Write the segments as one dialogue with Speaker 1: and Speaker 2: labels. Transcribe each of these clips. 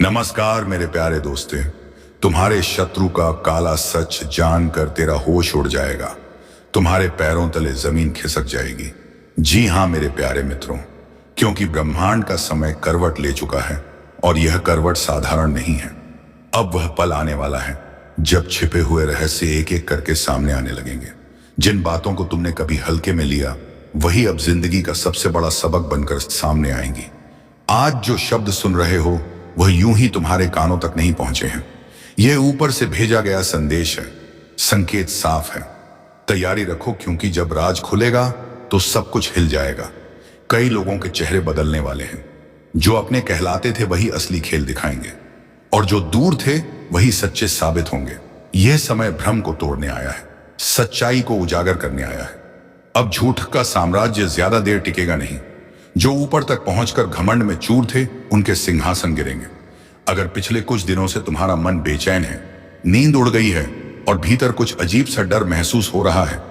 Speaker 1: नमस्कार मेरे प्यारे दोस्ते। तुम्हारे शत्रु का काला सच जानकर तेरा होश उड़ जाएगा। तुम्हारे पैरों तले जमीन खिसक जाएगी। जी हाँ मेरे प्यारे मित्रों, क्योंकि ब्रह्मांड का समय करवट ले चुका है और यह करवट साधारण नहीं है। अब वह पल आने वाला है जब छिपे हुए रहस्य एक एक करके सामने आने लगेंगे। जिन बातों को तुमने कभी हल्के में लिया, वही अब जिंदगी का सबसे बड़ा सबक बनकर सामने आएंगी। आज जो शब्द सुन रहे हो वह यूं ही तुम्हारे कानों तक नहीं पहुंचे हैं। यह ऊपर से भेजा गया संदेश है। संकेत साफ है। तैयारी रखो, क्योंकि जब राज खुलेगा तो सब कुछ हिल जाएगा। कई लोगों के चेहरे बदलने वाले हैं। जो अपने कहलाते थे वही असली खेल दिखाएंगे, और जो दूर थे वही सच्चे साबित होंगे। यह समय भ्रम को तोड़ने आया है, सच्चाई को उजागर करने आया है। अब झूठ का साम्राज्य ज्यादा देर टिकेगा नहीं। जो ऊपर तक पहुंचकर घमंड में चूर थे, उनके सिंहासन गिरेंगे। अगर पिछले कुछ दिनों से तुम्हारा मन बेचैन है, नींद उड़ गई है और भीतर कुछ अजीब सा डर महसूस हो रहा है,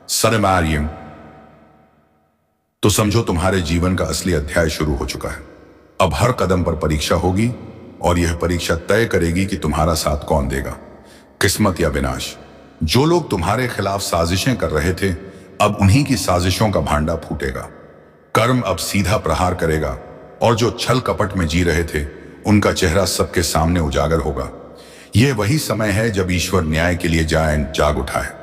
Speaker 1: सरमारियम, तो समझो तुम्हारे जीवन का असली अध्याय शुरू हो चुका है। अब हर कदम पर परीक्षा होगी, और यह परीक्षा तय करेगी कि तुम्हारा साथ कौन देगा, किस्मत या विनाश। जो लोग तुम्हारे खिलाफ साजिशें कर रहे थे, अब उन्हीं की साजिशों का भांडा फूटेगा। कर्म अब सीधा प्रहार करेगा, और जो छल कपट में जी रहे थे उनका चेहरा सबके सामने उजागर होगा। यह वही समय है जब ईश्वर न्याय के लिए जाग उठा है।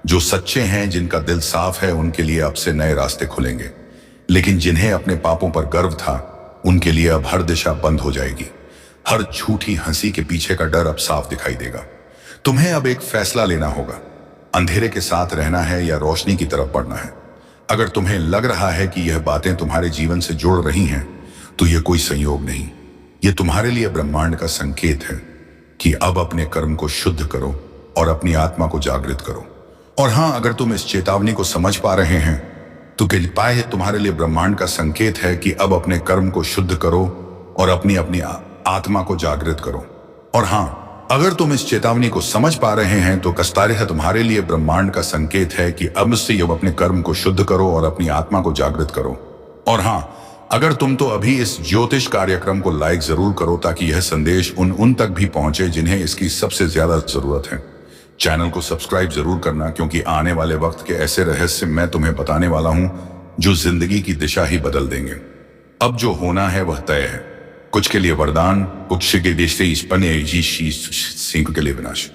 Speaker 1: जो सच्चे हैं, जिनका दिल साफ है, उनके लिए अब से नए रास्ते खुलेंगे। लेकिन जिन्हें अपने पापों पर गर्व था, उनके लिए अब हर दिशा बंद हो जाएगी। हर झूठी हंसी के पीछे का डर अब साफ दिखाई देगा। तुम्हें अब एक फैसला लेना होगा। अंधेरे के साथ रहना है या रोशनी की तरफ बढ़ना है। अगर तुम्हें लग रहा है कि यह बातें तुम्हारे जीवन से जुड़ रही हैं, तो यह कोई संयोग नहीं। यह तुम्हारे लिए ब्रह्मांड का संकेत है कि अब अपने कर्म को शुद्ध करो और अपनी आत्मा को जागृत करो। और हां, अगर तुम इस चेतावनी को समझ पा रहे हैं, तो कृपया यह तुम्हारे लिए ब्रह्मांड का संकेत है कि अब अपने कर्म को शुद्ध करो और अपनी अपनी आत्मा को जागृत करो। और हां, अगर तुम इस चेतावनी को समझ पा रहे हैं, तो कस्तारे तुम्हारे लिए ब्रह्मांड का संकेत है कि अब से अब अपने कर्म को शुद्ध करो और अपनी आत्मा को जागृत करो। और हां, अगर तुम तो अभी इस ज्योतिष कार्यक्रम को लाइक जरूर करो, ताकि यह संदेश उन तक भी पहुंचे जिन्हें इसकी सबसे ज्यादा जरूरत है। चैनल को सब्सक्राइब जरूर करना, क्योंकि आने वाले वक्त के ऐसे रहस्य मैं तुम्हें बताने वाला हूं जो जिंदगी की दिशा ही बदल देंगे। अब जो होना है वह तय है। कुछ के लिए वरदान, कुछ के सिंह के लिए विनाश।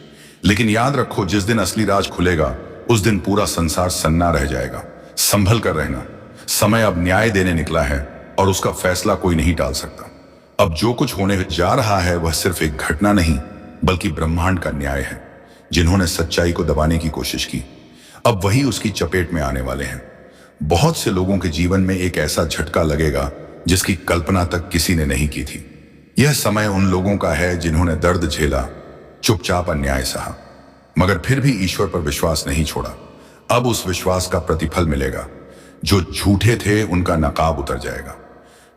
Speaker 1: लेकिन याद रखो, जिस दिन असली राज खुलेगा, उस दिन पूरा संसार सन्ना रह जाएगा। संभल कर रहना। समय अब न्याय देने निकला है, और उसका फैसला कोई नहीं टाल सकता। अब जो कुछ होने जा रहा है वह सिर्फ एक घटना नहीं, बल्कि ब्रह्मांड का न्याय है। जिन्होंने सच्चाई को दबाने की कोशिश की, अब वही उसकी चपेट में आने वाले हैं। बहुत से लोगों के जीवन में एक ऐसा झटका लगेगा जिसकी कल्पना तक किसी ने नहीं की थी। यह समय उन लोगों का है जिन्होंने दर्द झेला, चुपचाप अन्याय सहा, मगर फिर भी ईश्वर पर विश्वास नहीं छोड़ा। अब उस विश्वास का प्रतिफल मिलेगा। जो झूठे थे उनका नकाब उतर जाएगा,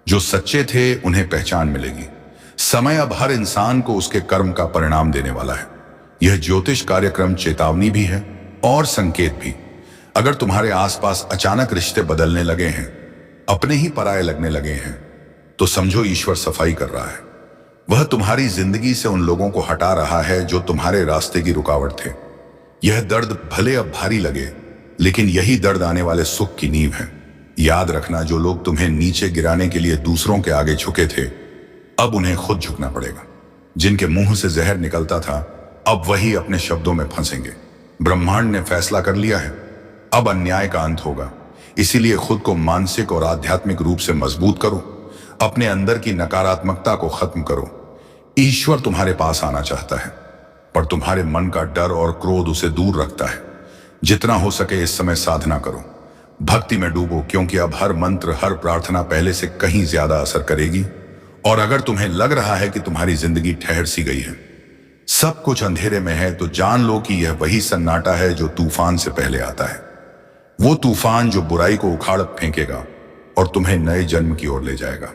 Speaker 1: जो सच्चे थे उन्हें पहचान मिलेगी। समय अब हर इंसान को उसके कर्म का परिणाम देने वाला है। यह ज्योतिष कार्यक्रम चेतावनी भी है और संकेत भी। अगर तुम्हारे आसपास अचानक रिश्ते बदलने लगे हैं, अपने ही पराये लगने लगे हैं, तो समझो ईश्वर सफाई कर रहा है। वह तुम्हारी जिंदगी से उन लोगों को हटा रहा है जो तुम्हारे रास्ते की रुकावट थे। यह दर्द भले अब भारी लगे, लेकिन यही दर्द आने वाले सुख की नींव है। याद रखना, जो लोग तुम्हें नीचे गिराने के लिए दूसरों के आगे झुके थे, अब उन्हें खुद झुकना पड़ेगा। जिनके मुंह से जहर निकलता था, अब वही अपने शब्दों में फंसेंगे। ब्रह्मांड ने फैसला कर लिया है, अब अन्याय का अंत होगा। इसीलिए खुद को मानसिक और आध्यात्मिक रूप से मजबूत करो। अपने अंदर की नकारात्मकता को खत्म करो। ईश्वर तुम्हारे पास आना चाहता है, पर तुम्हारे मन का डर और क्रोध उसे दूर रखता है। जितना हो सके इस समय साधना करो, भक्ति में डूबो, क्योंकि अब हर मंत्र, हर प्रार्थना पहले से कहीं ज्यादा असर करेगी। और अगर तुम्हें लग रहा है कि तुम्हारी जिंदगी ठहर सी गई है, सब कुछ अंधेरे में है, तो जान लो कि यह वही सन्नाटा है जो तूफान से पहले आता है। वो तूफान जो बुराई को उखाड़ फेंकेगा और तुम्हें नए जन्म की ओर ले जाएगा।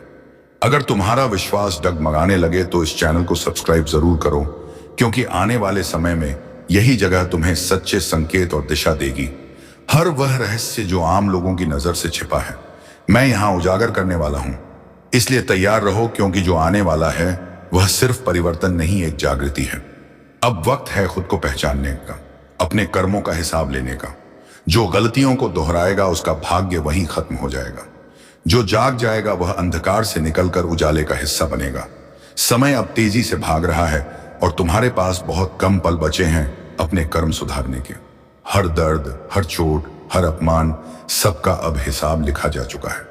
Speaker 1: अगर तुम्हारा विश्वास डगमगाने लगे, तो इस चैनल को सब्सक्राइब जरूर करो, क्योंकि आने वाले समय में यही जगह तुम्हें सच्चे संकेत और दिशा देगी। हर वह रहस्य जो आम लोगों की नजर से छिपा है, मैं यहां उजागर करने वाला हूं। इसलिए तैयार रहो, क्योंकि जो आने वाला है वह सिर्फ परिवर्तन नहीं, एक जागृति है। अब वक्त है खुद को पहचानने का, अपने कर्मों का हिसाब लेने का। जो गलतियों को दोहराएगा उसका भाग्य वहीं खत्म हो जाएगा। जो जाग जाएगा वह अंधकार से निकलकर उजाले का हिस्सा बनेगा। समय अब तेजी से भाग रहा है और तुम्हारे पास बहुत कम पल बचे हैं अपने कर्म सुधारने के। हर दर्द, हर चोट, हर अपमान, सबका अब हिसाब लिखा जा चुका है।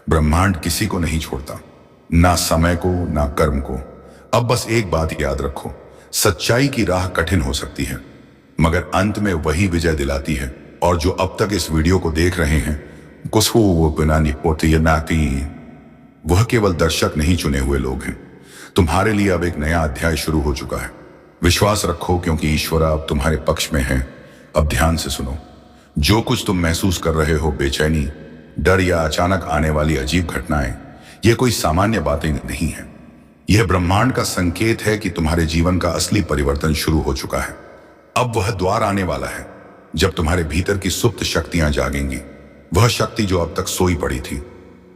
Speaker 1: ब्रह्मांड किसी को नहीं छोड़ता, ना समय को ना कर्म को। अब बस एक बात याद रखो, सच्चाई की राह कठिन हो सकती है मगर अंत में वही विजय दिलाती है। और जो अब तक इस वीडियो को देख रहे हैं, वह केवल दर्शक नहीं, चुने हुए लोग हैं। तुम्हारे लिए अब एक नया अध्याय शुरू हो चुका है। विश्वास रखो क्योंकि ईश्वर अब तुम्हारे पक्ष में है। अब ध्यान से सुनो, जो कुछ तुम महसूस कर रहे हो, बेचैनी, डर या अचानक आने वाली अजीब घटनाएं, ये कोई सामान्य बातें नहीं है। यह ब्रह्मांड का संकेत है कि तुम्हारे जीवन का असली परिवर्तन शुरू हो चुका है। अब वह द्वार आने वाला है जब तुम्हारे भीतर की सुप्त शक्तियां जागेंगी। वह शक्ति जो अब तक सोई पड़ी थी,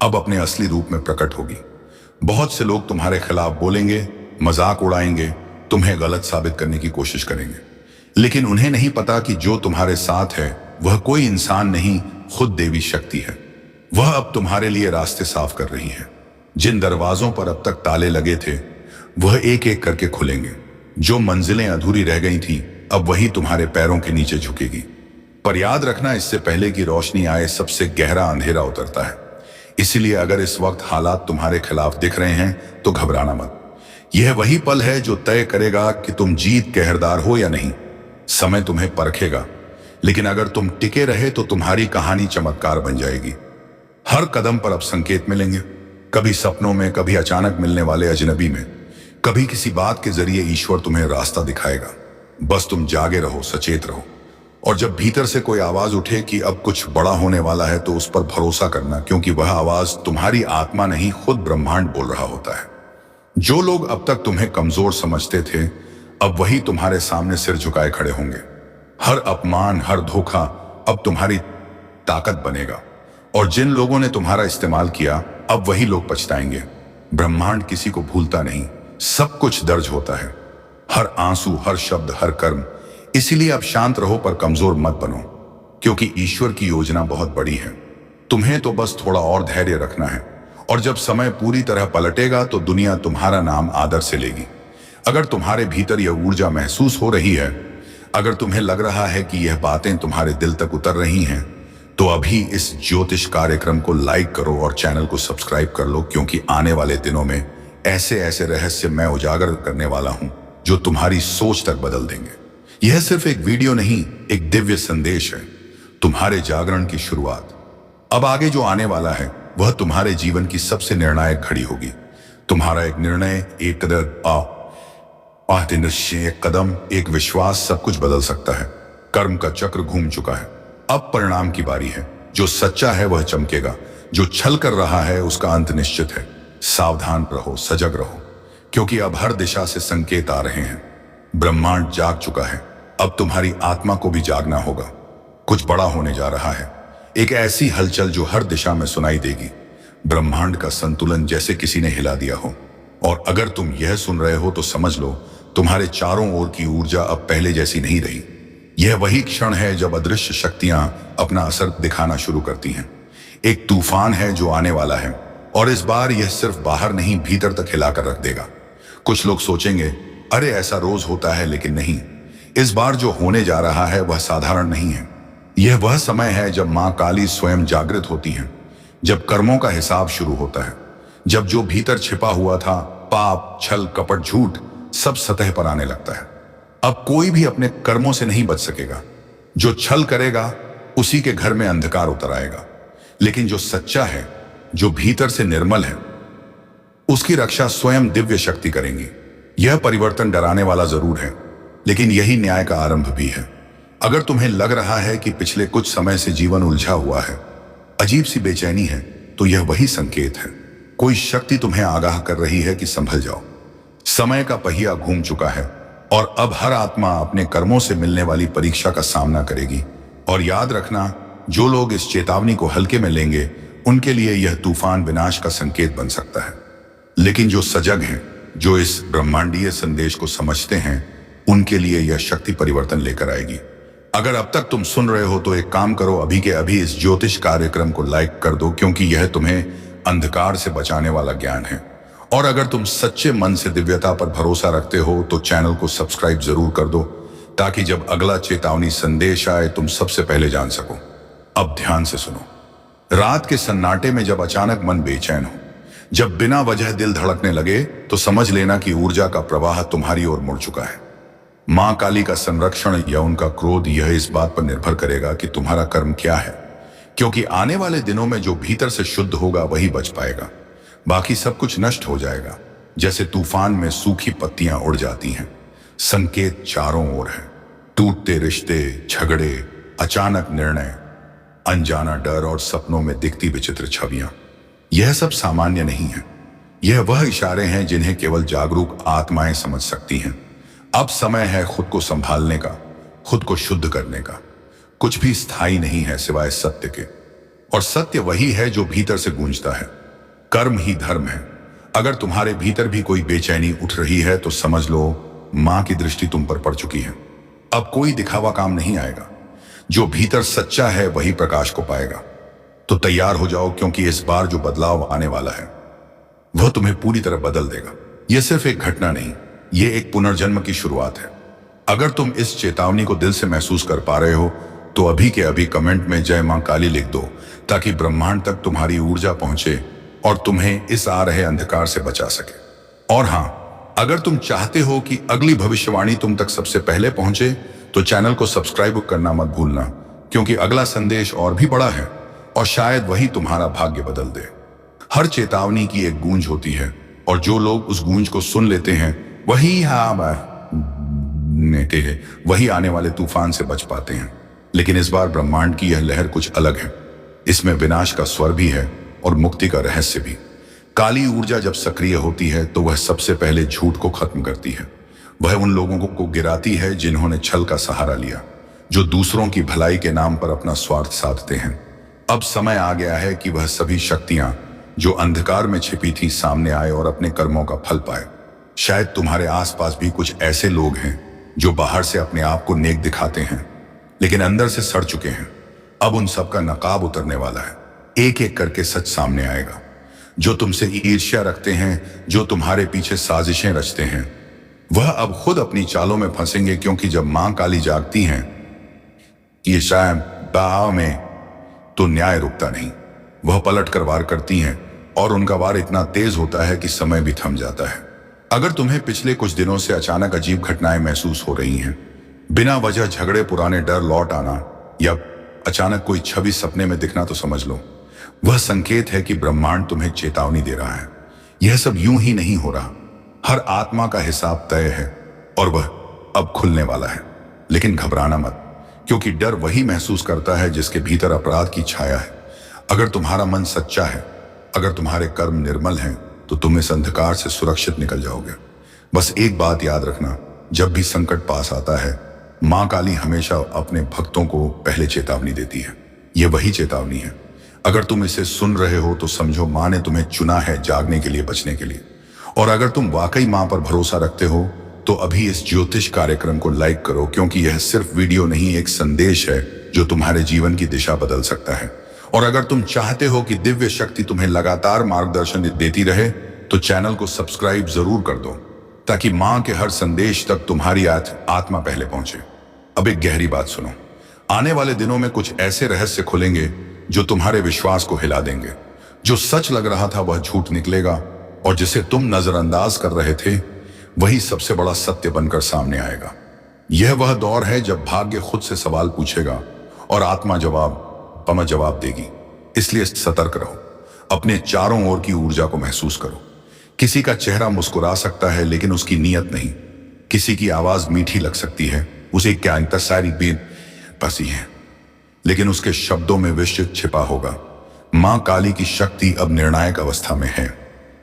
Speaker 1: अब अपने असली रूप में प्रकट होगी। बहुत से लोग तुम्हारे खिलाफ बोलेंगे, मजाक उड़ाएंगे, तुम्हें गलत साबित करने की कोशिश करेंगे, लेकिन उन्हें नहीं पता कि जो तुम्हारे साथ है वह कोई इंसान नहीं, खुद देवी शक्ति है। वह अब तुम्हारे लिए रास्ते साफ कर रही है। जिन दरवाजों पर अब तक ताले लगे थे वह एक एक करके खुलेंगे। जो मंजिलें अधूरी रह गई थीं, अब वही तुम्हारे पैरों के नीचे झुकेगी। पर याद रखना, इससे पहले कि रोशनी आए सबसे गहरा अंधेरा उतरता है। इसलिए अगर इस वक्त हालात तुम्हारे खिलाफ दिख रहे हैं तो घबराना मत। यह वही पल है जो तय करेगा कि तुम जीत के हकदार हो या नहीं। समय तुम्हें परखेगा, लेकिन अगर तुम टिके रहे तो तुम्हारी कहानी चमत्कार बन जाएगी। हर कदम पर अब संकेत मिलेंगे, कभी सपनों में, कभी अचानक मिलने वाले अजनबी में, कभी किसी बात के जरिए ईश्वर तुम्हें रास्ता दिखाएगा। बस तुम जागे रहो, सचेत रहो। और जब भीतर से कोई आवाज उठे कि अब कुछ बड़ा होने वाला है, तो उस पर भरोसा करना, क्योंकि वह आवाज तुम्हारी आत्मा नहीं, खुद ब्रह्मांड बोल रहा होता है। जो लोग अब तक तुम्हें कमजोर समझते थे, अब वही तुम्हारे सामने सिर झुकाए खड़े होंगे। हर अपमान, हर धोखा अब तुम्हारी ताकत बनेगा। और जिन लोगों ने तुम्हारा इस्तेमाल किया, अब वही लोग पछताएंगे। ब्रह्मांड किसी को भूलता नहीं, सब कुछ दर्ज होता है, हर आंसू, हर शब्द, हर कर्म। इसीलिए अब शांत रहो पर कमजोर मत बनो, क्योंकि ईश्वर की योजना बहुत बड़ी है। तुम्हें तो बस थोड़ा और धैर्य रखना है, और जब समय पूरी तरह पलटेगा तो दुनिया तुम्हारा नाम आदर से लेगी। अगर तुम्हारे भीतर यह ऊर्जा महसूस हो रही है, अगर तुम्हें लग रहा है कि यह बातें तुम्हारे दिल तक उतर रही हैं, तो अभी इस ज्योतिष कार्यक्रम को लाइक करो और चैनल को सब्सक्राइब कर लो, क्योंकि आने वाले दिनों में ऐसे ऐसे रहस्य मैं उजागर करने वाला हूं जो तुम्हारी सोच तक बदल देंगे। यह सिर्फ एक वीडियो नहीं, एक दिव्य संदेश है, तुम्हारे जागरण की शुरुआत। अब आगे जो आने वाला है वह तुम्हारे जीवन की सबसे निर्णायक घड़ी होगी। तुम्हारा एक निर्णय, एक कदम, एक विश्वास सब कुछ बदल सकता है। कर्म का चक्र घूम चुका है, अब परिणाम की बारी है। जो सच्चा है वह चमकेगा, जो छल कर रहा है उसका अंत निश्चित है। सावधान रहो, सजग रहो, क्योंकि अब हर दिशा से संकेत आ रहे हैं। ब्रह्मांड जाग चुका है, अब तुम्हारी आत्मा को भी जागना होगा। कुछ बड़ा होने जा रहा है, एक ऐसी हलचल जो हर दिशा में सुनाई देगी। ब्रह्मांड का संतुलन जैसे किसी ने हिला दिया हो। और अगर तुम यह सुन रहे हो तो समझ लो, तुम्हारे चारों ओर की ऊर्जा अब पहले जैसी नहीं रही। यह वही क्षण है जब अदृश्य शक्तियां अपना असर दिखाना शुरू करती हैं। एक तूफान है जो आने वाला है, और इस बार यह सिर्फ बाहर नहीं, भीतर तक हिलाकर रख देगा। कुछ लोग सोचेंगे, अरे ऐसा रोज होता है, लेकिन नहीं। इस बार जो होने जा रहा है वह साधारण नहीं है। यह वह समय है जब मां काली स्वयं जागृत होती हैं, जब कर्मों का हिसाब शुरू होता है, जब जो भीतर छिपा हुआ था, पाप, छल, कपट, झूठ, सब सतह पर आने लगता है। अब कोई भी अपने कर्मों से नहीं बच सकेगा। जो छल करेगा उसी के घर में अंधकार उतर आएगा, लेकिन जो सच्चा है, जो भीतर से निर्मल है, उसकी रक्षा स्वयं दिव्य शक्ति करेंगी। यह परिवर्तन डराने वाला जरूर है, लेकिन यही न्याय का आरंभ भी है। अगर तुम्हें लग रहा है कि पिछले कुछ समय से जीवन उलझा हुआ है, अजीब सी बेचैनी है, तो यह वही संकेत है। कोई शक्ति तुम्हें आगाह कर रही है कि संभल जाओ। समय का पहिया घूम चुका है, और अब हर आत्मा अपने कर्मों से मिलने वाली परीक्षा का सामना करेगी। और याद रखना, जो लोग इस चेतावनी को हल्के में लेंगे, उनके लिए यह तूफान विनाश का संकेत बन सकता है। लेकिन जो सजग हैं, जो इस ब्रह्मांडीय संदेश को समझते हैं उनके लिए यह शक्ति परिवर्तन लेकर आएगी। अगर अब तक तुम सुन रहे हो तो एक काम करो, अभी के अभी इस ज्योतिष कार्यक्रम को लाइक कर दो, क्योंकि यह तुम्हें अंधकार से बचाने वाला ज्ञान है। और अगर तुम सच्चे मन से दिव्यता पर भरोसा रखते हो तो चैनल को सब्सक्राइब जरूर कर दो, ताकि जब अगला चेतावनी संदेश आए तुम सबसे पहले जान सको। अब ध्यान से सुनो। रात के सन्नाटे में जब अचानक मन बेचैन हो, जब बिना वजह दिल धड़कने लगे, तो समझ लेना कि ऊर्जा का प्रवाह तुम्हारी ओर मुड़ चुका है। मां काली का संरक्षण या उनका क्रोध यह इस बात पर निर्भर करेगा कि तुम्हारा कर्म क्या है, क्योंकि आने वाले दिनों में जो भीतर से शुद्ध होगा वही बच पाएगा, बाकी सब कुछ नष्ट हो जाएगा। जैसे तूफान में सूखी पत्तियां उड़ जाती हैं। संकेत चारों ओर है। टूटते रिश्ते, झगड़े, अचानक निर्णय, अनजाना डर और सपनों में दिखती विचित्र छवियां। यह सब सामान्य नहीं है। यह वह इशारे हैं जिन्हें केवल जागरूक आत्माएं समझ सकती हैं। अब समय है खुद को संभालने का, खुद को शुद्ध करने का। कुछ भी स्थायी नहीं है सिवाय सत्य के, और सत्य वही है जो भीतर से गूंजता है। कर्म ही धर्म है। अगर तुम्हारे भीतर भी कोई बेचैनी उठ रही है तो समझ लो मां की दृष्टि तुम पर पड़ चुकी है। अब कोई दिखावा काम नहीं आएगा। जो भीतर सच्चा है वही प्रकाश को पाएगा। तो तैयार हो जाओ, क्योंकि इस बार जो बदलाव आने वाला है वह तुम्हें पूरी तरह बदल देगा। यह सिर्फ एक घटना नहीं, यह एक पुनर्जन्म की शुरुआत है। अगर तुम इस चेतावनी को दिल से महसूस कर पा रहे हो तो अभी के अभी कमेंट में जय मां काली लिख दो, ताकि ब्रह्मांड तक तुम्हारी ऊर्जा पहुंचे और तुम्हें इस आ रहे अंधकार से बचा सके। और हां, अगर तुम चाहते हो कि अगली भविष्यवाणी तुम तक सबसे पहले पहुंचे तो चैनल को सब्सक्राइब करना मत भूलना, क्योंकि अगला संदेश और भी बड़ा है और शायद वही तुम्हारा भाग्य बदल दे। हर चेतावनी की एक गूंज होती है, और जो लोग उस गूंज को सुन लेते हैं वही आने वाले तूफान से बच पाते हैं। लेकिन इस बार ब्रह्मांड की यह लहर कुछ अलग है। इसमें विनाश का स्वर भी है और मुक्ति का रहस्य भी। काली ऊर्जा जब सक्रिय होती है तो वह सबसे पहले झूठ को खत्म करती है। वह उन लोगों को गिराती है जिन्होंने छल का सहारा लिया, जो दूसरों की भलाई के नाम पर अपना स्वार्थ साधते हैं। अब समय आ गया है कि वह सभी शक्तियां जो अंधकार में छिपी थी सामने आए और अपने कर्मों का फल पाए। शायद तुम्हारे आसपास भी कुछ ऐसे लोग हैं जो बाहर से अपने आप को नेक दिखाते हैं, लेकिन अंदर से सड़ चुके हैं। अब उन सब का नकाब उतरने वाला है। एक एक करके सच सामने आएगा। जो तुमसे ईर्ष्या रखते हैं, जो तुम्हारे पीछे साजिशें रचते हैं, वह अब खुद अपनी चालों में फंसेंगे, क्योंकि जब मां काली जागती हैं ईर्ष्या बाव में, तो न्याय रुकता नहीं। वह पलट कर वार करती हैं, और उनका वार इतना तेज होता है कि समय भी थम जाता है। अगर तुम्हें पिछले कुछ दिनों से अचानक अजीब घटनाएं महसूस हो रही हैं, बिना वजह झगड़े, पुराने डर लौट आना, या अचानक कोई छवि सपने में दिखना, तो समझ लो वह संकेत है कि ब्रह्मांड तुम्हें चेतावनी दे रहा है। यह सब यूं ही नहीं हो रहा। हर आत्मा का हिसाब तय है और वह अब खुलने वाला है। लेकिन घबराना मत, क्योंकि डर वही महसूस करता है जिसके भीतर अपराध की छाया है। अगर तुम्हारा मन सच्चा है, अगर तुम्हारे कर्म निर्मल हैं, तो तुम इस अंधकार से सुरक्षित निकल जाओगे। बस एक बात याद रखना, जब भी संकट पास आता है, मां काली हमेशा अपने भक्तों को पहले चेतावनी देती है। यह वही चेतावनी है। अगर तुम इसे सुन रहे हो तो समझो मां ने तुम्हें चुना है जागने के लिए, बचने के लिए। और अगर तुम वाकई मां पर भरोसा रखते हो तो अभी इस ज्योतिष कार्यक्रम को लाइक करो, क्योंकि यह सिर्फ वीडियो नहीं, एक संदेश है जो तुम्हारे जीवन की दिशा बदल सकता है। और अगर तुम चाहते हो कि दिव्य शक्ति तुम्हें लगातार मार्गदर्शन देती रहे तो चैनल को सब्सक्राइब जरूर कर दो, ताकि मां के हर संदेश तक तुम्हारी आत्मा पहले पहुंचे। अब एक गहरी बात सुनो। आने वाले दिनों में कुछ ऐसे रहस्य खुलेंगे जो तुम्हारे विश्वास को हिला देंगे। जो सच लग रहा था वह झूठ निकलेगा, और जिसे तुम नजरअंदाज कर रहे थे वही सबसे बड़ा सत्य बनकर सामने आएगा। यह वह दौर है जब भाग्य खुद से सवाल पूछेगा और आत्मा जवाब देगी। इसलिए सतर्क रहो। अपने चारों ओर की ऊर्जा को महसूस करो। किसी का चेहरा मुस्कुरा सकता है लेकिन उसकी नीयत नहीं। किसी की आवाज मीठी लग सकती है, उसे क्या सारी बेन पसी है, लेकिन उसके शब्दों में विष छिपा होगा। मां काली की शक्ति अब निर्णायक अवस्था में है।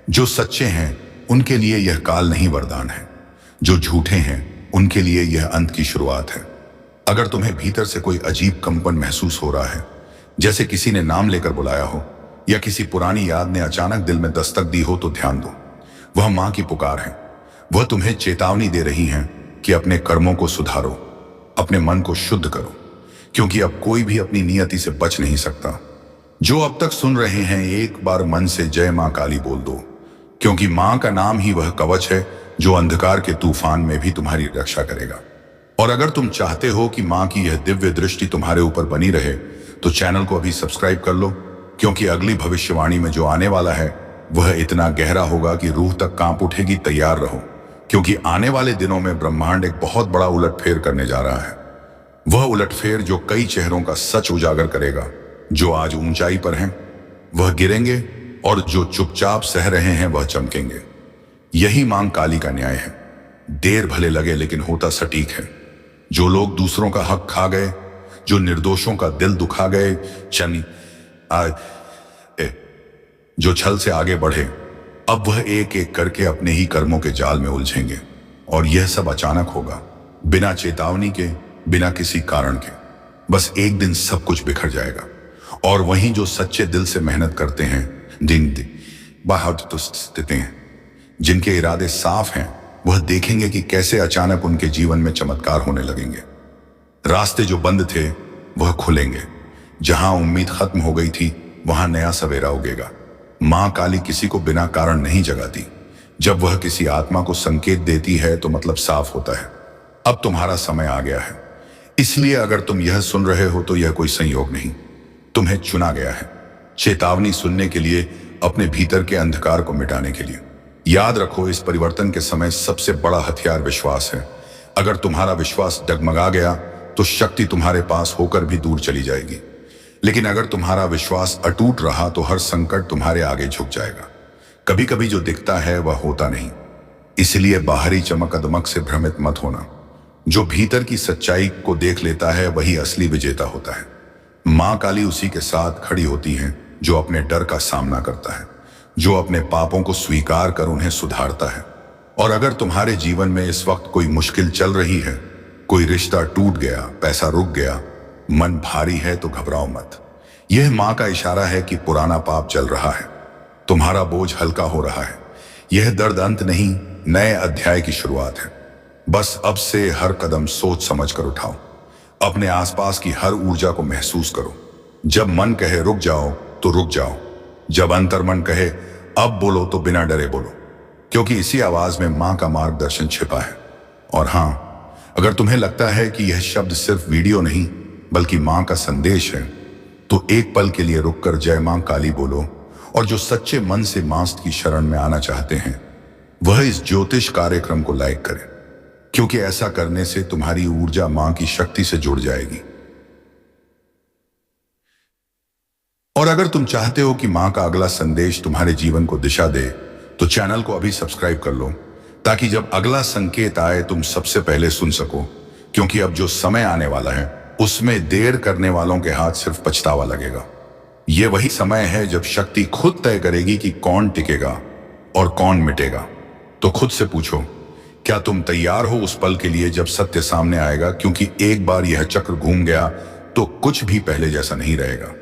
Speaker 1: जो सच्चे हैं उनके लिए यह काल नहीं वरदान है। जो झूठे हैं उनके लिए यह अंत की शुरुआत है। अगर तुम्हें भीतर से कोई अजीब कंपन महसूस हो रहा है, जैसे किसी ने नाम लेकर बुलाया हो या किसी पुरानी याद ने अचानक दिल में दस्तक दी हो, तो ध्यान दो, वह मां की पुकार है। वह तुम्हें चेतावनी दे रही हैं कि अपने कर्मों को सुधारो, अपने मन को शुद्ध करो, क्योंकि अब कोई भी अपनी नियति से बच नहीं सकता। जो अब तक सुन रहे हैं, एक बार मन से जय मां काली बोल दो, क्योंकि मां का नाम ही वह कवच है जो अंधकार के तूफान में भी तुम्हारी रक्षा करेगा। और अगर तुम चाहते हो कि मां की यह दिव्य दृष्टि तुम्हारे ऊपर बनी रहे, तो चैनल को अभी सब्सक्राइब कर लो, क्योंकि अगली भविष्यवाणी में जो आने वाला है वह इतना गहरा होगा कि रूह तक कांप उठेगी। तैयार रहो, क्योंकि आने वाले दिनों में ब्रह्मांड एक बहुत बड़ा उलटफेर करने जा रहा है। वह उलटफेर जो कई चेहरों का सच उजागर करेगा। जो आज ऊंचाई पर हैं वह गिरेंगे, और जो चुपचाप सह रहे हैं वह चमकेंगे। यही मां काली का न्याय है। देर भले लगे लेकिन होता सटीक है। जो लोग दूसरों का हक खा गए, जो निर्दोषों का दिल दुखा गए, जो छल से आगे बढ़े, अब वह एक एक करके अपने ही कर्मों के जाल में उलझेंगे। और यह सब अचानक होगा, बिना चेतावनी के, बिना किसी कारण के। बस एक दिन सब कुछ बिखर जाएगा। और वहीं जो सच्चे दिल से मेहनत करते हैं, जिनके इरादे साफ हैं, वह देखेंगे कि कैसे अचानक उनके जीवन में चमत्कार होने लगेंगे। रास्ते जो बंद थे वह खुलेंगे। जहां उम्मीद खत्म हो गई थी वहां नया सवेरा उगेगा। मां काली किसी को बिना कारण नहीं जगाती। जब वह किसी आत्मा को संकेत देती है तो मतलब साफ होता है, अब तुम्हारा समय आ गया है। इसलिए अगर तुम यह सुन रहे हो तो यह कोई संयोग नहीं, तुम्हें चुना गया है चेतावनी सुनने के लिए, अपने भीतर के अंधकार को मिटाने के लिए। याद रखो, इस परिवर्तन के समय सबसे बड़ा हथियार विश्वास है। अगर तुम्हारा विश्वास डगमगा गया तो शक्ति तुम्हारे पास होकर भी दूर चली जाएगी। लेकिन अगर तुम्हारा विश्वास अटूट रहा तो हर संकट तुम्हारे आगे झुक जाएगा। कभी कभी जो दिखता है वह होता नहीं, इसलिए बाहरी चमकदमक से भ्रमित मत होना। जो भीतर की सच्चाई को देख लेता है वही असली विजेता होता है। मां काली उसी के साथ खड़ी होती हैं जो अपने डर का सामना करता है, जो अपने पापों को स्वीकार कर उन्हें सुधारता है। और अगर तुम्हारे जीवन में इस वक्त कोई मुश्किल चल रही है, कोई रिश्ता टूट गया, पैसा रुक गया, मन भारी है, तो घबराओ मत। यह मां का इशारा है कि पुराना पाप जल रहा है, तुम्हारा बोझ हल्का हो रहा है। यह दर्द अंत नहीं, नए अध्याय की शुरुआत है। बस अब से हर कदम सोच समझ कर उठाओ। अपने आसपास की हर ऊर्जा को महसूस करो। जब मन कहे रुक जाओ तो रुक जाओ। जब अंतर्मन कहे अब बोलो तो बिना डरे बोलो, क्योंकि इसी आवाज में मां का मार्गदर्शन छिपा है। और हां, अगर तुम्हें लगता है कि यह शब्द सिर्फ वीडियो नहीं बल्कि मां का संदेश है, तो एक पल के लिए रुककर जय मां काली बोलो। और जो सच्चे मन से मां की शरण में आना चाहते हैं वह इस ज्योतिष कार्यक्रम को लाइक करें, क्योंकि ऐसा करने से तुम्हारी ऊर्जा मां की शक्ति से जुड़ जाएगी। और अगर तुम चाहते हो कि मां का अगला संदेश तुम्हारे जीवन को दिशा दे, तो चैनल को अभी सब्सक्राइब कर लो, ताकि जब अगला संकेत आए तुम सबसे पहले सुन सको। क्योंकि अब जो समय आने वाला है उसमें देर करने वालों के हाथ सिर्फ पछतावा लगेगा। यह वही समय है जब शक्ति खुद तय करेगी कि कौन टिकेगा और कौन मिटेगा। तो खुद से पूछो, क्या तुम तैयार हो उस पल के लिए जब सत्य सामने आएगा? क्योंकि एक बार यह चक्र घूम गया तो कुछ भी पहले जैसा नहीं रहेगा।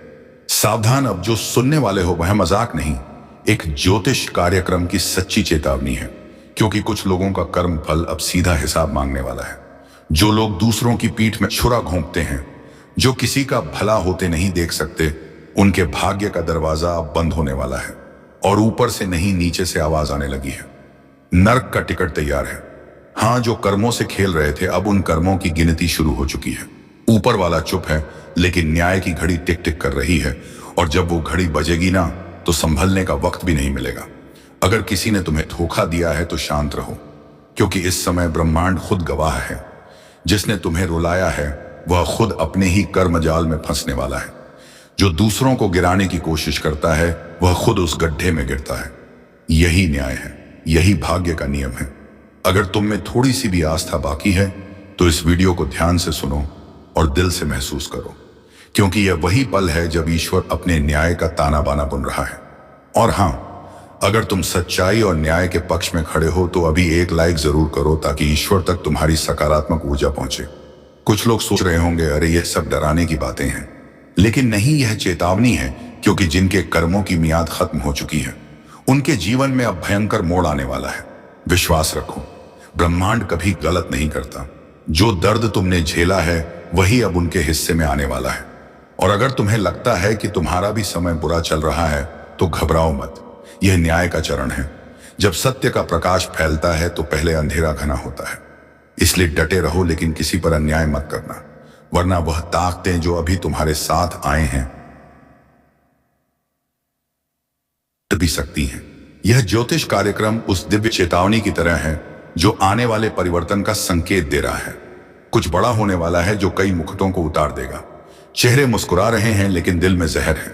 Speaker 1: सावधान, अब जो सुनने वाले हो वह मजाक नहीं, एक ज्योतिष कार्यक्रम की सच्ची चेतावनी है। क्योंकि कुछ लोगों का कर्म फल अब सीधा हिसाब मांगने वाला है। जो लोग दूसरों की पीठ में छुरा घोंपते हैं, जो किसी का भला होते नहीं देख सकते, उनके भाग्य का दरवाजा अब बंद होने वाला है। और ऊपर से नहीं, नीचे से आवाज आने लगी है, नर्क का टिकट तैयार है। हाँ, जो कर्मों से खेल रहे थे अब उन कर्मों की गिनती शुरू हो चुकी है। ऊपर वाला चुप है, लेकिन न्याय की घड़ी टिक टिक कर रही है। और जब वो घड़ी बजेगी ना, तो संभलने का वक्त भी नहीं मिलेगा। अगर किसी ने तुम्हें धोखा दिया है तो शांत रहो, क्योंकि इस समय ब्रह्मांड खुद गवाह है। जिसने तुम्हें रुलाया है वह खुद अपने ही कर्मजाल में फंसने वाला है। जो दूसरों को गिराने की कोशिश करता है वह खुद उस गड्ढे में गिरता है। यही न्याय है, यही भाग्य का नियम है। अगर तुम में थोड़ी सी भी आस्था बाकी है तो इस वीडियो को ध्यान से सुनो और दिल से महसूस करो, क्योंकि यह वही पल है जब ईश्वर अपने न्याय का ताना बाना बुन रहा है। और हां, अगर तुम सच्चाई और न्याय के पक्ष में खड़े हो तो अभी एक लाइक जरूर करो, ताकि ईश्वर तक तुम्हारी सकारात्मक ऊर्जा पहुंचे। कुछ लोग सोच रहे होंगे, अरे ये सब डराने की बातें हैं, लेकिन नहीं, यह चेतावनी है। क्योंकि जिनके कर्मों की मियाद खत्म हो चुकी है उनके जीवन में अब भयंकर मोड़ आने वाला है। विश्वास रखो। ब्रह्मांड कभी गलत नहीं करता। जो दर्द तुमने झेला है वही अब उनके हिस्से में आने वाला है। और अगर तुम्हें लगता है कि तुम्हारा भी समय बुरा चल रहा है तो घबराओ मत। यह न्याय का चरण है। जब सत्य का प्रकाश फैलता है तो पहले अंधेरा घना होता है। इसलिए डटे रहो, लेकिन किसी पर अन्याय मत करना, वरना वह ताकतें जो अभी तुम्हारे साथ आए हैं भी सकती हैं। यह ज्योतिष कार्यक्रम उस दिव्य चेतावनी की तरह है जो आने वाले परिवर्तन का संकेत दे रहा है। कुछ बड़ा होने वाला है जो कई मुकुटों को उतार देगा। चेहरे मुस्कुरा रहे हैं लेकिन दिल में जहर है।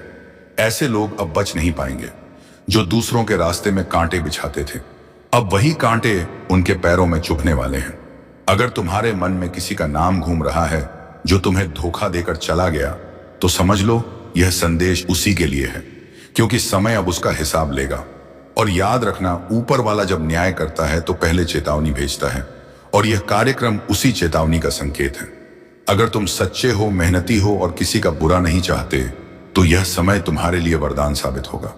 Speaker 1: ऐसे लोग अब बच नहीं पाएंगे। जो दूसरों के रास्ते में कांटे बिछाते थे, अब वही कांटे उनके पैरों में चुभने वाले हैं। अगर तुम्हारे मन में किसी का नाम घूम रहा है जो तुम्हें धोखा देकर चला गया, तो समझ लो यह संदेश उसी के लिए है, क्योंकि समय अब उसका हिसाब लेगा। और याद रखना, ऊपर वाला जब न्याय करता है तो पहले चेतावनी भेजता है, और यह कार्यक्रम उसी चेतावनी का संकेत है। अगर तुम सच्चे हो, मेहनती हो और किसी का बुरा नहीं चाहते, तो यह समय तुम्हारे लिए वरदान साबित होगा।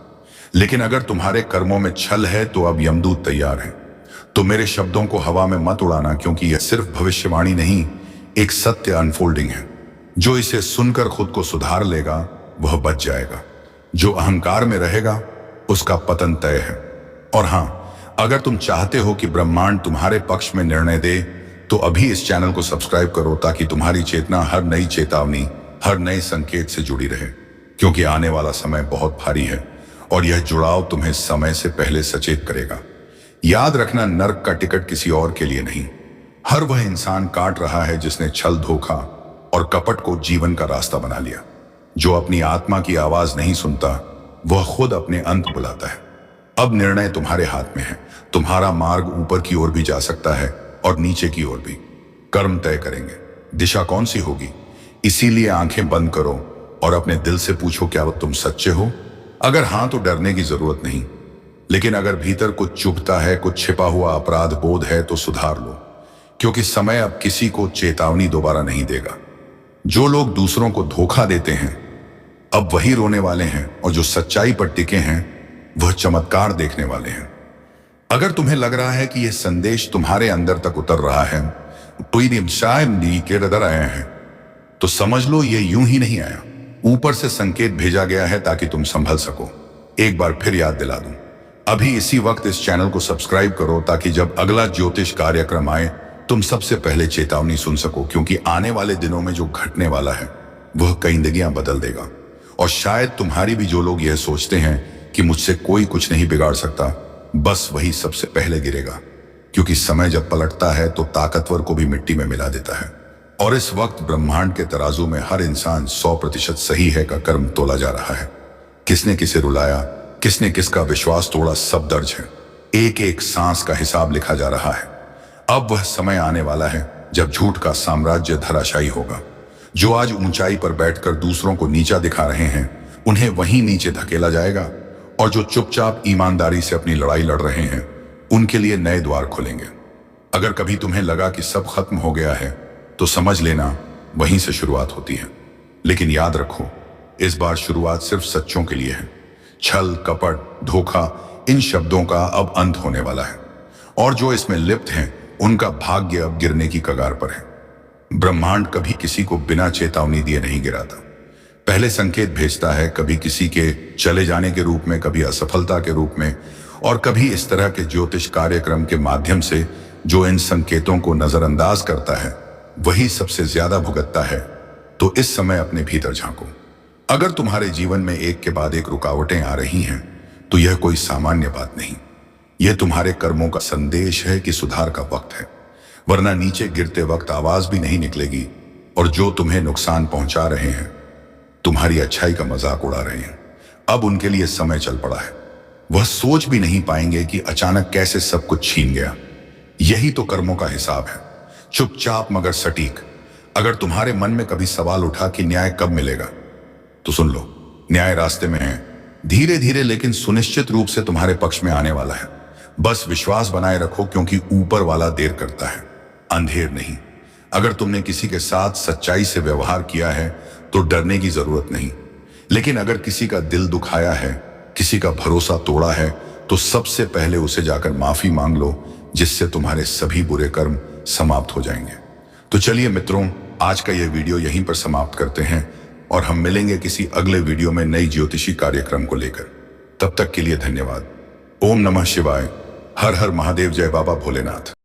Speaker 1: लेकिन अगर तुम्हारे कर्मों में छल है तो अब यमदूत तैयार है। तो मेरे शब्दों को हवा में मत उड़ाना, क्योंकि यह सिर्फ भविष्यवाणी नहीं, एक सत्य अनफोल्डिंग है। जो इसे सुनकर खुद को सुधार लेगा वह बच जाएगा। जो अहंकार में रहेगा उसका पतन तय है। और हाँ, अगर तुम चाहते हो कि ब्रह्मांड तुम्हारे पक्ष में निर्णय दे, तो अभी इस चैनल को सब्सक्राइब करो, ताकि तुम्हारी चेतना हर नई चेतावनी, हर नए संकेत से जुड़ी रहे। क्योंकि आने वाला समय बहुत भारी है और यह जुड़ाव तुम्हें समय से पहले सचेत करेगा। याद रखना, नर्क का टिकट किसी और के लिए नहीं, हर वह इंसान काट रहा है जिसने छल, धोखा और कपट को जीवन का रास्ता बना लिया। जो अपनी आत्मा की आवाज नहीं सुनता, वह खुद अपने अंत बुलाता है। अब निर्णय तुम्हारे हाथ में है। तुम्हारा मार्ग ऊपर की ओर भी जा सकता है और नीचे की ओर भी। कर्म तय करेंगे, दिशा कौन सी होगी। इसीलिए आंखें बंद करो और अपने दिल से पूछो, क्या वो तुम सच्चे हो? अगर हां, तो डरने की जरूरत नहीं। लेकिन अगर भीतर कुछ चुभता है, कुछ छिपा हुआ अपराध बोध है, तो सुधार लो, क्योंकि समय अब किसी को चेतावनी दोबारा नहीं देगा। जो लोग दूसरों को धोखा देते हैं अब वही रोने वाले हैं, और जो सच्चाई पर टिके हैं वह चमत्कार देखने वाले हैं। अगर तुम्हें लग रहा है कि यह संदेश तुम्हारे अंदर तक उतर रहा है, कोई शायद के रदर आए हैं, तो समझ लो ये यूं ही नहीं आया। ऊपर से संकेत भेजा गया है ताकि तुम संभल सको। एक बार फिर याद दिला दूं, अभी इसी वक्त इस चैनल को सब्सक्राइब करो, ताकि जब अगला ज्योतिष कार्यक्रम आए तुम सबसे पहले चेतावनी सुन सको। क्योंकि आने वाले दिनों में जो घटने वाला है वह कई जिंदगियां बदल देगा। और शायद तुम्हारी भी जो लोग यह सोचते हैं कि मुझसे कोई कुछ नहीं बिगाड़ सकता, बस वही सबसे पहले गिरेगा। क्योंकि समय जब पलटता है तो ताकतवर को भी मिट्टी में मिला देता है। और इस वक्त ब्रह्मांड के तराजू में हर इंसान 100% सही है का कर्म तोला जा रहा है। किसने किसे रुलाया, किसने किसका विश्वास तोड़ा, सब दर्ज है। एक एक सांस का हिसाब लिखा जा रहा है। अब वह समय आने वाला है जब झूठ का साम्राज्य धराशायी होगा। जो आज ऊंचाई पर बैठकर दूसरों को नीचा दिखा रहे हैं, उन्हें वहीं नीचे धकेला जाएगा। और जो चुपचाप ईमानदारी से अपनी लड़ाई लड़ रहे हैं, उनके लिए नए द्वार खुलेंगे। अगर कभी तुम्हें लगा कि सब खत्म हो गया है, तो समझ लेना वहीं से शुरुआत होती है। लेकिन याद रखो, इस बार शुरुआत सिर्फ सच्चों के लिए है। छल, कपट, धोखा, इन शब्दों का अब अंत होने वाला है। और जो इसमें लिप्त हैं, उनका भाग्य अब गिरने की कगार पर है। ब्रह्मांड कभी किसी को बिना चेतावनी दिए नहीं गिराता। पहले संकेत भेजता है, कभी किसी के चले जाने के रूप में, कभी असफलता के रूप में, और कभी इस तरह के ज्योतिष कार्यक्रम के माध्यम से। जो इन संकेतों को नजरअंदाज करता है वही सबसे ज्यादा भुगतता है। तो इस समय अपने भीतर झांको। अगर तुम्हारे जीवन में एक के बाद एक रुकावटें आ रही हैं, तो यह कोई सामान्य बात नहीं, यह तुम्हारे कर्मों का संदेश है कि सुधार का वक्त है। वरना नीचे गिरते वक्त आवाज भी नहीं निकलेगी, और जो तुम्हें नुकसान पहुंचा रहे हैं, तुम्हारी अच्छाई का मजाक उड़ा रहे हैं, अब उनके लिए समय चल पड़ा है। वह सोच भी नहीं पाएंगे कि अचानक कैसे सब कुछ छीन गया। यही तो कर्मों का हिसाब है, चुपचाप मगर सटीक। अगर तुम्हारे मन में कभी सवाल उठा कि न्याय कब मिलेगा, तो सुन लो, न्याय रास्ते में है। धीरे धीरे लेकिन सुनिश्चित रूप से तुम्हारे पक्ष में आने वाला है। बस विश्वास बनाए रखो, क्योंकि ऊपर वाला देर करता है, अंधेर नहीं। अगर तुमने किसी के साथ सच्चाई से व्यवहार किया है तो डरने की जरूरत नहीं। लेकिन अगर किसी का दिल दुखाया है, किसी का भरोसा तोड़ा है, तो सबसे पहले उसे जाकर माफी मांग लो, जिससे तुम्हारे सभी बुरे कर्म समाप्त हो जाएंगे। तो चलिए मित्रों, आज का यह वीडियो यहीं पर समाप्त करते हैं और हम मिलेंगे किसी अगले वीडियो में नई ज्योतिषी कार्यक्रम को लेकर। तब तक के लिए धन्यवाद। ओम नमः शिवाय। हर हर महादेव। जय बाबा भोलेनाथ।